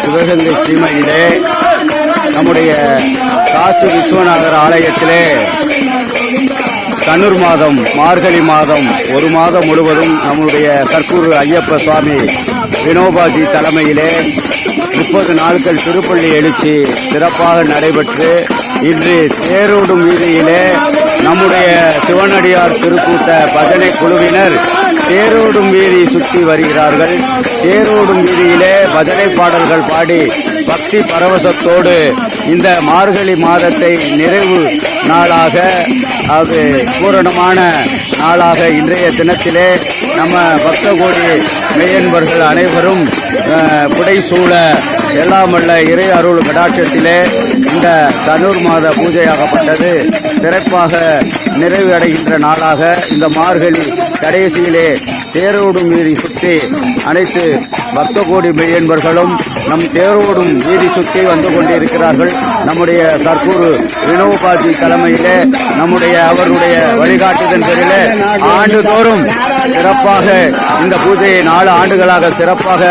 சிவகங்கை சீமையிலே நம்முடைய காசி விஸ்வநாதர் ஆலயத்திலே தனுர் மாதம் மார்கழி மாதம் ஒரு மாதம் முழுவதும் நம்முடைய கற்பூர் ஐயப்ப சுவாமி வினோபாஜி தலைமையிலே 30 நாட்கள் திருப்பள்ளி எழுச்சி சிறப்பாக நடைபெற்று இன்று தேரோடும் வீதியிலே நம்முடைய சிவனடியார் திருக்கூட்ட பஜனை குழுவினர் தேரோடும் வீதி சுற்றி வருகிறார்கள். தேரோடும் வீதியிலே பஜனை பாடல்கள் பாடி பக்தி பரவசத்தோடு இந்த மார்கழி மாதத்தை நிறைவு நாளாக அது பூரணமான நாளாக இன்றைய தினத்திலே நம்ம பக்த கோடி மெய்யன்பர்கள் அனைவரும் புடைசூழ எல்லாம் வல்ல இறை அருள் கடாட்சத்திலே இந்த தனுர் மாத பூஜையாகப்பட்டது சிறப்பாக நிறைவு அடைகின்ற நாளாக இந்த மார்கழி கடைசியிலே தேரோடும் வீதி சுற்றி அனைத்து பக்த கோடி மெய்யன்பர்களும் நம் தேரோடும் வீதி சுற்றி வந்து கொண்டிருக்கிறார்கள். நம்முடைய கற்பூர் வினோபாஜி தலைமையிலே நம்முடைய அவருடைய வழிகாட்டுதல் பேரிலே ஆண்டுதோறும் சிறப்பாக இந்த பூஜையை 4 ஆண்டுகளாக சிறப்பாக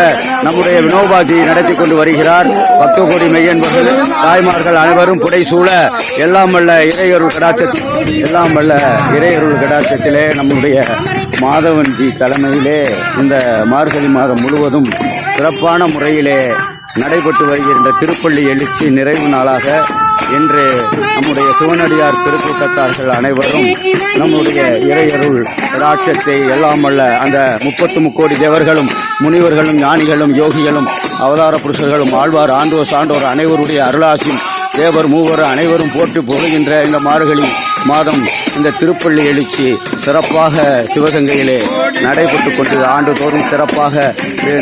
நம்முடைய வினோபாஜி நடத்தி கொண்டு வருகிறார். பக்த கோடி மெய்யன்பர்கள் தாய்மார்கள் அனைவரும் புடைசூழ எல்லாம் வல்ல இறையருள் கடாட்சத்திலே நம்முடைய மாதவன்ஜி தலைமையிலே இந்த மார்கழி மாதம் முழுவதும் சிறப்பான முறையிலே நடைபெற்று வருகின்ற திருப்பள்ளி எழுச்சி நிறைவு நாளாக இன்று நம்முடைய சிவனடியார் திருக்கூட்டத்தார்கள் அனைவரும் நம்முடைய இறையருள் கடாட்சத்தை எல்லாம் வல்ல அந்த 33 கோடி தேவர்களும் முனிவர்களும் ஞானிகளும் யோகிகளும் அவதார புருஷர்களும் ஆழ்வார் ஆண்டோர் சான்றோர் அனைவருடைய அருளாசியும் தேவர் மூவர் அனைவரும் போட்டு புகழ்கின்ற இந்த மார்கழி மாதம் இந்த திருப்பள்ளி எழுச்சி சிறப்பாக சிவகங்கையிலே நடைபெற்று கொண்டு ஆண்டுதோறும் சிறப்பாக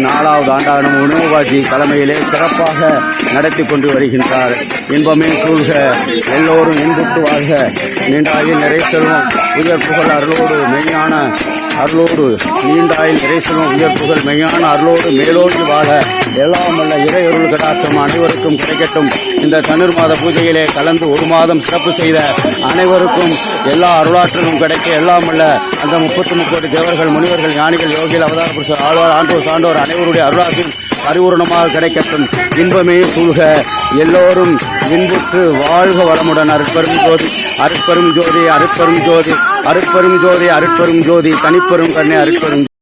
4வது ஆண்டாக நம்ம வினோபாஜி தலைமையிலே சிறப்பாக நடத்தி கொண்டு வருகின்றார். இன்பமே சூழ்க எல்லோரும் இன்புற்று வாழ்க நீண்டாயில் நிறை செல்வம் உயர் புகழ் அருளோடு மெய்யான அருளோடு நீண்டாயில் நிறை செல்வம் உயர் புகழ் மெய்யான அருளோடு மேலோடு வாழ எல்லாம் வல்ல இறையருள் கடாட்சம் அனைவருக்கும் கிடைக்கட்டும். இந்த தனுர் மாத பூஜையிலே கலந்து 1 மாதம் சிறப்பு செய்த அனைவருக்கும் எல்லா அருளாற்றலும் கிடைக்க எல்லாம் வல்ல அந்த 33 கோடி தேவர்கள் முனிவர்கள் ஞானிகள் யோகிகள் அவதார புருஷர் ஆழ்வார் ஆண்டோர் சான்றோர் அனைவருடைய அருளாற்றும் பரிபூர்ணமாக கிடைக்கட்டும். இன்பமே சூழ்க எல்லோரும் இன்புற்று வாழ்க வளமுடன். அருட்பெரும் ஜோதி அருட்பெரும் ஜோதி அருட்பெரும் ஜோதி அருட்பெரும் ஜோதி அருட்பெரும் ஜோதி தனிப்பெரும் கண்ணே அருட்பெரும்